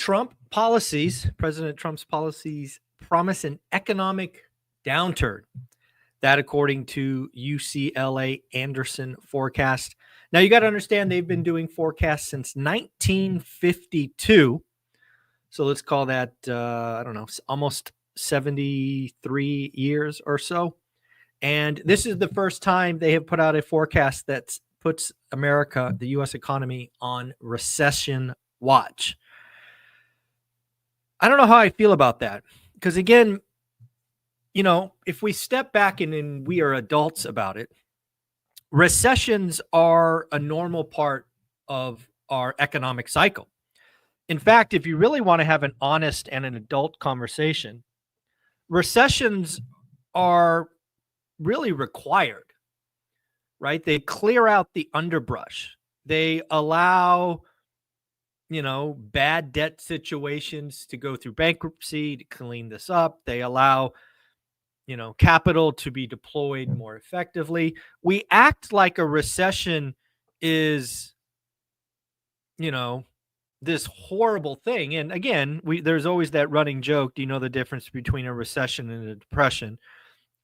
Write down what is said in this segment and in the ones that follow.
President Trump's policies promise an economic downturn. That according to UCLA Anderson forecast. Now you got to understand they've been doing forecasts since 1952. So let's call that, almost 73 years or so. And this is the first time they have put out a forecast that puts America, the U.S. economy, on recession watch. I don't know how I feel about that. Because again, if we step back and we are adults about it, recessions are a normal part of our economic cycle. In fact, if you really want to have an honest and an adult conversation, recessions are really required, right? They clear out the underbrush. They allow, bad debt situations to go through bankruptcy to clean this up. They allow, capital to be deployed more effectively. We act like a recession is, this horrible thing. And again, there's always that running joke. Do you know the difference between a recession and a depression?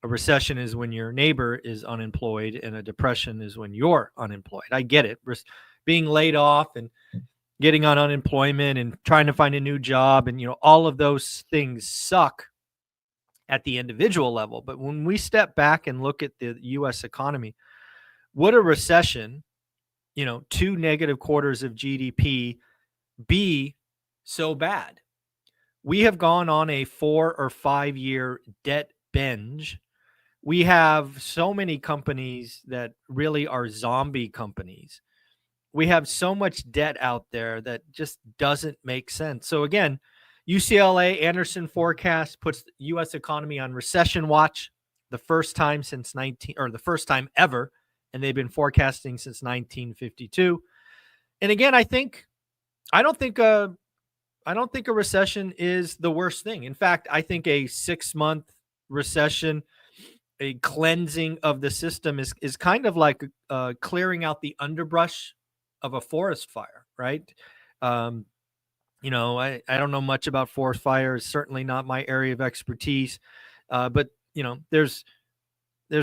A recession is when your neighbor is unemployed, and a depression is when you're unemployed. I get it. Being laid off and getting on unemployment and trying to find a new job, and all of those things suck at the individual level. But when we step back and look at the U.S. economy, would a recession, 2 negative quarters of GDP, be so bad? We have gone on a 4 or 5 year debt binge. We have so many companies that really are zombie companies. We have so much debt out there that just doesn't make sense. So again, UCLA Anderson forecast puts the U.S. economy on recession watch, the first time ever, and they've been forecasting since 1952. And again, I don't think a recession is the worst thing. In fact, I think a 6-month recession, a cleansing of the system is kind of like clearing out the underbrush of a forest fire, right? I don't know much about forest fires, certainly not my area of expertise. But there's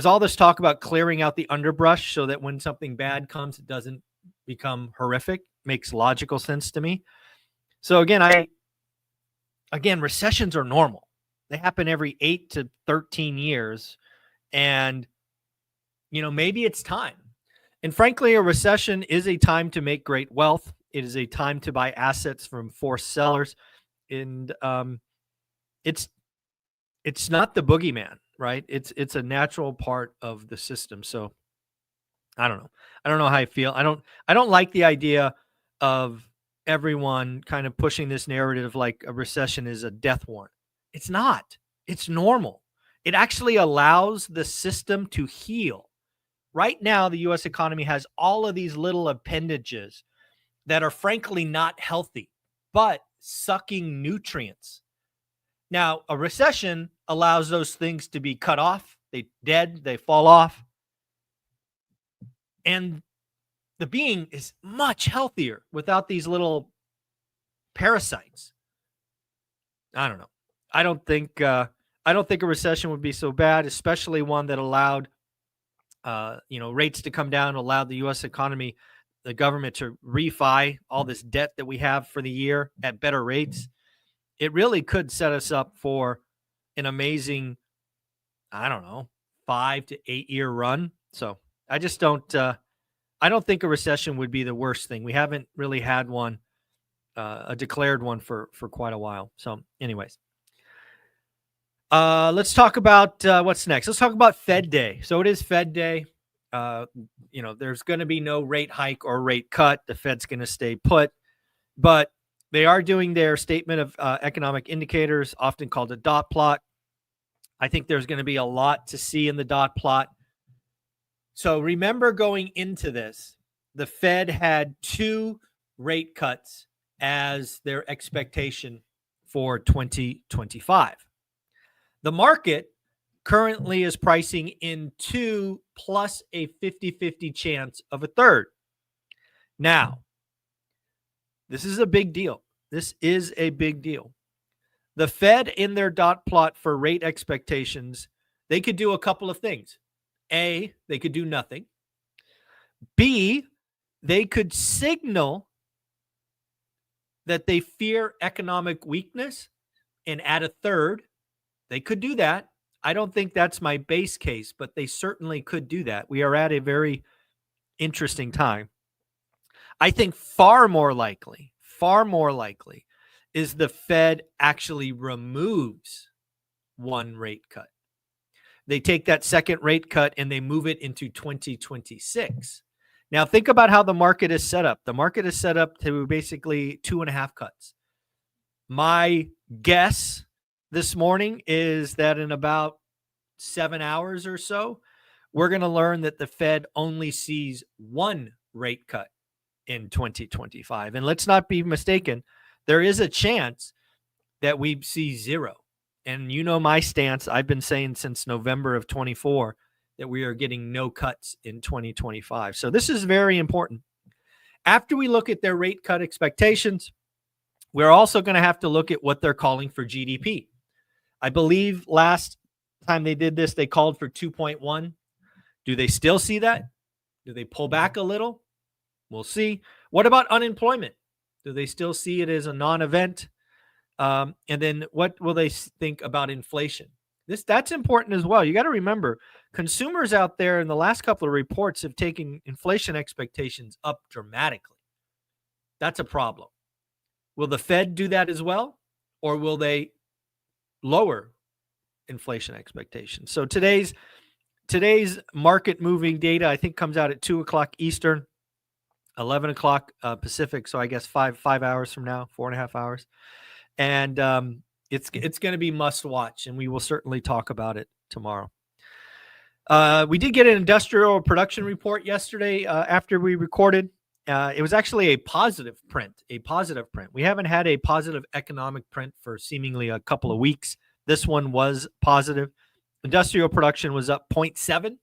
all this talk about clearing out the underbrush so that when something bad comes, it doesn't become horrific. Makes logical sense to me. So again, recessions are normal. They happen every 8 to 13 years. And, maybe it's time. And frankly, a recession is a time to make great wealth. It is a time to buy assets from forced sellers. And it's not the boogeyman, right? It's a natural part of the system. So I don't know. I don't know how I feel. I don't like the idea of everyone kind of pushing this narrative like a recession is a death warrant. It's not. It's normal. It actually allows the system to heal. Right now, the U.S. economy has all of these little appendages that are frankly not healthy, but sucking nutrients. Now, a recession allows those things to be cut off. They fall off. And the being is much healthier without these little parasites. I don't know. I don't think a recession would be so bad, especially one that allowed, rates to come down, allowed the U.S. economy, the government to refi all this debt that we have for the year at better rates. It really could set us up for an amazing, 5 to 8 year run. So I just don't. I don't think a recession would be the worst thing. We haven't really had one, a declared one for quite a while. So anyways, let's talk about what's next. Let's talk about Fed Day. So it is Fed Day. There's going to be no rate hike or rate cut. The Fed's going to stay put, but they are doing their statement of economic indicators, often called a dot plot. I think there's going to be a lot to see in the dot plot. So remember, going into this, the Fed had 2 rate cuts as their expectation for 2025. The market currently is pricing in 2 plus a 50-50 chance of a third. Now, this is a big deal. This is a big deal. The Fed in their dot plot for rate expectations, they could do a couple of things. A, they could do nothing. B, they could signal that they fear economic weakness and add a third. They could do that. I don't think that's my base case, but they certainly could do that. We are at a very interesting time. I think far more likely is the Fed actually removes one rate cut. They take that second rate cut and they move it into 2026. Now, think about how the market is set up. The market is set up to basically 2.5 cuts. My guess this morning is that in about 7 hours or so, we're going to learn that the Fed only sees one rate cut in 2025. And let's not be mistaken, there is a chance that we see zero. And you know my stance, I've been saying since November of 24 that we are getting no cuts in 2025. So this is very important. After we look at their rate cut expectations, we're also going to have to look at what they're calling for GDP. I believe last time they did this, they called for 2.1. Do they still see that? Do they pull back a little? We'll see. What about unemployment? Do they still see it as a non-event? And then what will they think about inflation? That's important as well. You got to remember, consumers out there in the last couple of reports have taken inflation expectations up dramatically. That's a problem. Will the Fed do that as well? Or will they lower inflation expectations? So today's market moving data, I think, comes out at 2:00 Eastern, 11 o'clock Pacific. So I guess 5 hours from now, 4.5 hours. And it's going to be must watch, and we will certainly talk about it tomorrow. We did get an industrial production report yesterday after we recorded. It was actually a positive print. We haven't had a positive economic print for seemingly a couple of weeks. This one was positive. Industrial production was up 0.7.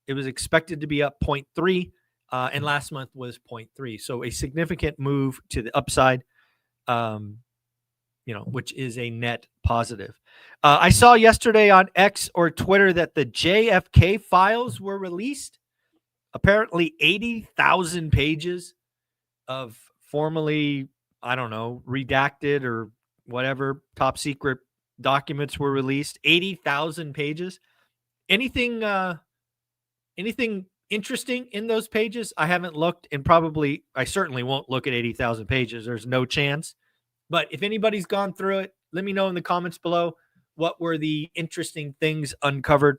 It was expected to be up 0.3, and last month was 0.3. So a significant move to the upside. Which is a net positive. I saw yesterday on X or Twitter that the JFK files were released. Apparently 80,000 pages of formerly, redacted or whatever, top secret documents were released. 80,000 pages. Anything interesting in those pages? I haven't looked, and I certainly won't look at 80,000 pages. There's no chance. But if anybody's gone through it, let me know in the comments below what were the interesting things uncovered.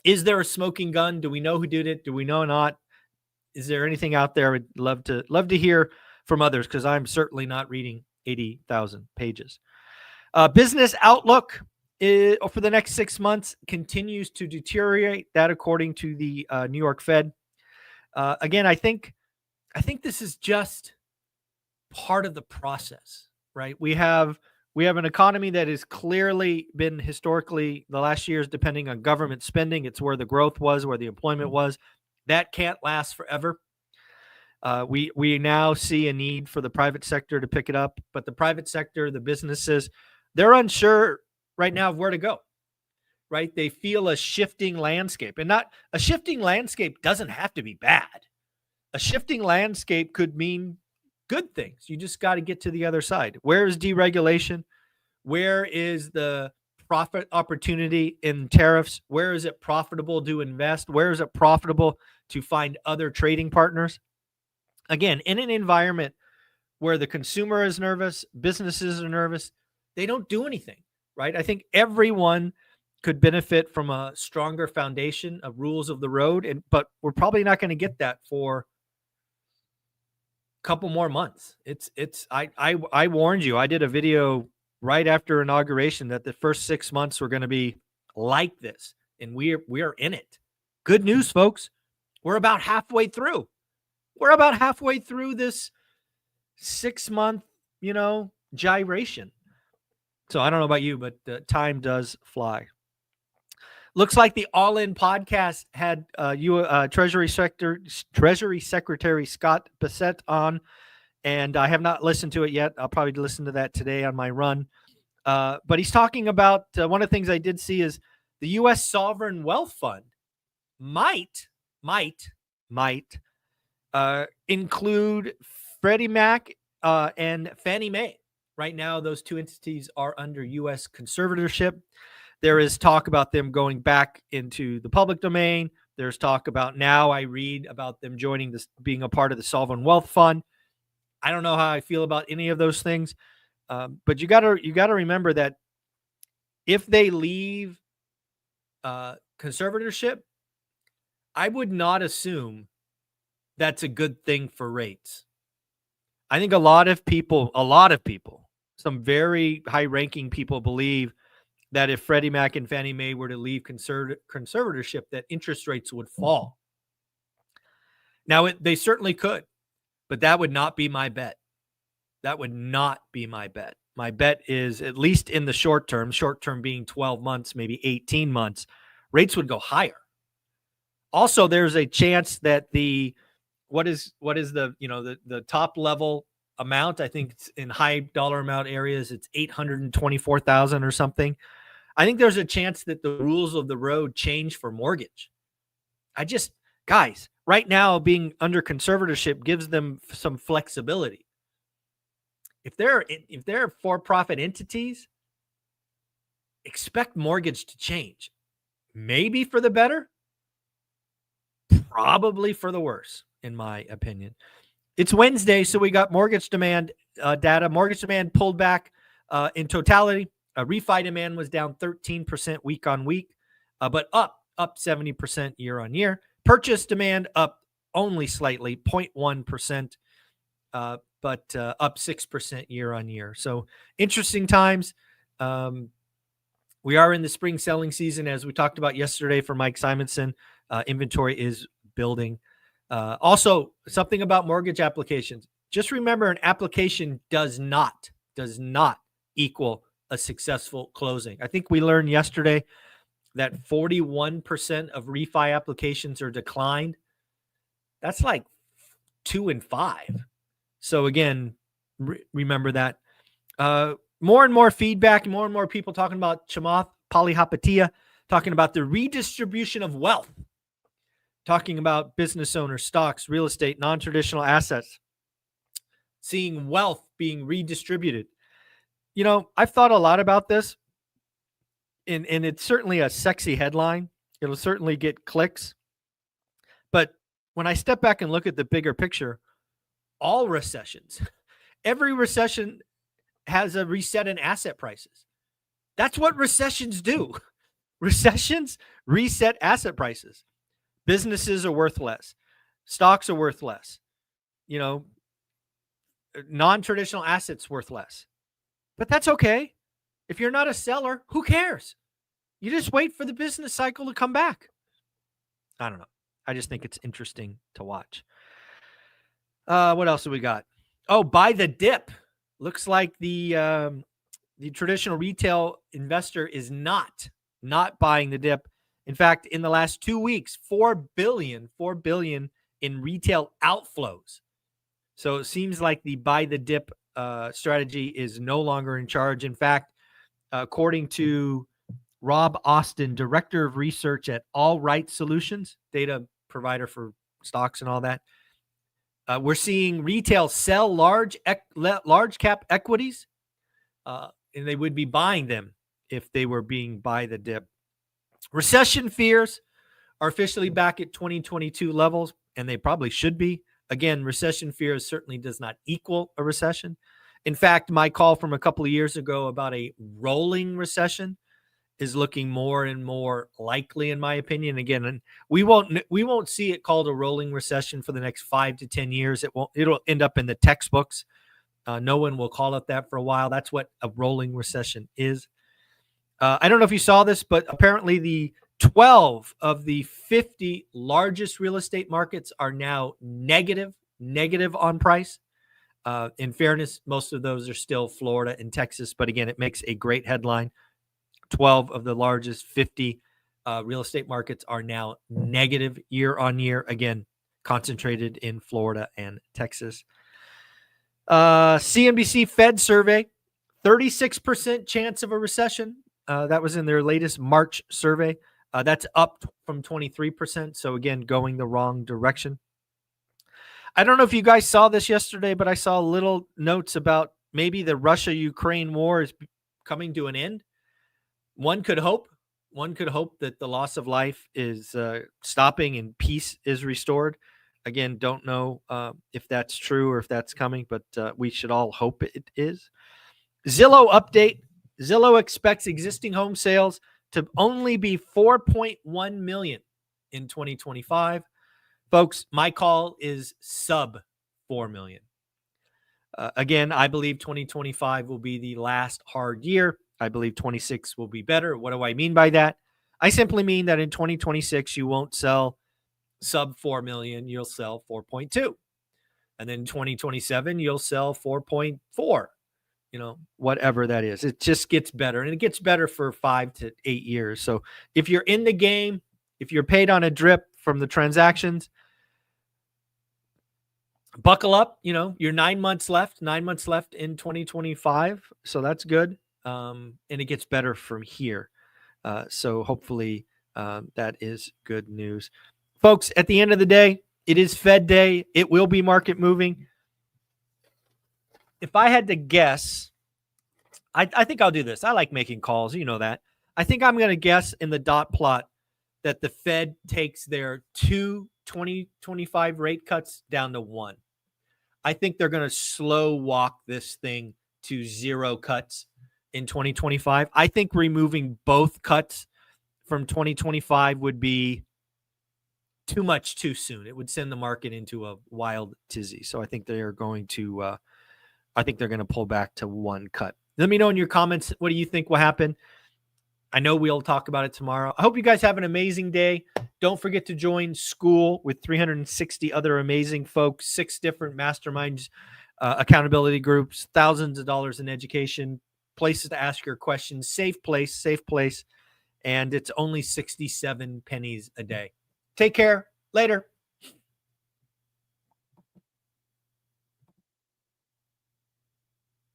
Is there a smoking gun? Do we know who did it? Do we know not? Is there anything out there? I'd love to hear from others, because I'm certainly not reading 80,000 pages. Business outlook for the next 6 months continues to deteriorate. That according to the New York Fed. Again, I think this is just part of the process. Right. We have an economy that has clearly been historically the last years depending on government spending. It's where the growth was, where the employment was. That can't last forever. We now see a need for the private sector to pick it up, but the private sector, the businesses, they're unsure right now of where to go. Right. They feel a shifting landscape, and not a shifting landscape doesn't have to be bad. A shifting landscape could mean good things. You just got to get to the other side. Where is deregulation? Where is the profit opportunity in tariffs? Where is it profitable to invest? Where is it profitable to find other trading partners? Again, in an environment where the consumer is nervous, businesses are nervous, they don't do anything, right? I think everyone could benefit from a stronger foundation of rules of the road, but we're probably not going to get that for couple more months. I warned you. I did a video right after inauguration that the first 6 months were going to be like this, and we are in it. Good news, folks. We're about halfway through. This 6-month, gyration. So I don't know about you, but time does fly. Looks like the All In podcast had Treasury Secretary Scott Bessent on, and I have not listened to it yet. I'll probably listen to that today on my run. But he's talking about one of the things I did see is the U.S. Sovereign Wealth Fund might include Freddie Mac and Fannie Mae. Right now, those two entities are under U.S. conservatorship. There is talk about them going back into the public domain. There's talk about now I read about them joining this, being a part of the Sovereign Wealth Fund. I don't know how I feel about any of those things, but you gotta remember that if they leave conservatorship, I would not assume that's a good thing for rates. I think a lot of people, some very high-ranking people believe that if Freddie Mac and Fannie Mae were to leave conservatorship, that interest rates would fall. Now, they certainly could, but that would not be my bet. That would not be my bet. My bet is, at least in the short term being 12 months, maybe 18 months, rates would go higher. Also, there's a chance that what is the top level amount? I think it's in high dollar amount areas, it's 824,000 or something. I think there's a chance that the rules of the road change for mortgage. Guys, right now being under conservatorship gives them some flexibility. If they're for-profit entities, expect mortgage to change. Maybe for the better, probably for the worse, in my opinion. It's Wednesday, so we got mortgage demand data. Mortgage demand pulled back in totality. Refi demand was down 13% week on week, but up 70% year on year. Purchase demand up only slightly, 0.1%, but up 6% year on year. So interesting times. We are in the spring selling season, as we talked about yesterday for Mike Simonson. Inventory is building. Also, something about mortgage applications. Just remember, an application does not equal a successful closing. I think we learned yesterday that 41% of refi applications are declined. That's like 2 in 5. So again, remember that. More and more feedback, more and more people talking about Chamath Palihapitiya, talking about the redistribution of wealth, talking about business owners, stocks, real estate, non-traditional assets, seeing wealth being redistributed. I've thought a lot about this, and it's certainly a sexy headline. It'll certainly get clicks. But when I step back and look at the bigger picture, all recessions, every recession has a reset in asset prices. That's what recessions do. Recessions reset asset prices. Businesses are worth less. Stocks are worth less. Non-traditional assets worth less. But that's okay. If you're not a seller, who cares? You just wait for the business cycle to come back. I don't know. I just think it's interesting to watch. What else have we got? Oh, buy the dip. Looks like the traditional retail investor is not buying the dip. In fact, in the last 2 weeks, $4 billion in retail outflows. So it seems like the buy the dip strategy is no longer in charge. In fact, according to Rob Austin, director of research at All Right Solutions, data provider for stocks and all that, we're seeing retail sell large cap equities, and they would be buying them if they were being buy the dip. Recession fears are officially back at 2022 levels, and they probably should be. Again, recession fears certainly does not equal a recession. In fact, my call from a couple of years ago about a rolling recession is looking more and more likely, in my opinion. Again, and we won't see it called a rolling recession for the next 5 to 10 years. It'll end up in the textbooks. No one will call it that for a while. That's what a rolling recession is. I don't know if you saw this, but apparently the 12 of the 50 largest real estate markets are now negative on price. In fairness, most of those are still Florida and Texas, but again, it makes a great headline. 12 of the largest 50 real estate markets are now negative year on year, again, concentrated in Florida and Texas. CNBC Fed survey, 36% chance of a recession. That was in their latest March survey. That's up from 23%. So again, going the wrong direction. I don't know if you guys saw this yesterday, but I saw little notes about maybe the Russia-Ukraine war is coming to an end. One could hope that the loss of life is stopping and peace is restored. Again, don't know if that's true or if that's coming, but we should all hope it is. Zillow update. Zillow expects existing home sales to only be 4.1 million in 2025. Folks, my call is sub 4 million. Again, I believe 2025 will be the last hard year. I believe 26 will be better. What do I mean by that? I simply mean that in 2026, you won't sell sub 4 million. You'll sell 4.2. And then 2027, you'll sell 4.4, whatever that is. It just gets better. And it gets better for 5 to 8 years. So if you're in the game, if you're paid on a drip from the transactions, buckle up. You're 9 months left in 2025. So that's good. And it gets better from here. So hopefully that is good news. Folks, at the end of the day, it is Fed day. It will be market moving. If I had to guess, I think I'll do this. I like making calls. You know that. I think I'm going to guess in the dot plot that the Fed takes their 2 2025 rate cuts down to 1. I think they're going to slow walk this thing to 0 cuts in 2025. I think removing both cuts from 2025 would be too much too soon. It would send the market into a wild tizzy. So I think they are going to pull back to 1 cut. Let me know in your comments, what do you think will happen? I know we'll talk about it tomorrow. I hope you guys have an amazing day. Don't forget to join School with 360 other amazing folks, 6 different masterminds, accountability groups, thousands of dollars in education, places to ask your questions, safe place, and it's only 67 pennies a day. Take care. Later.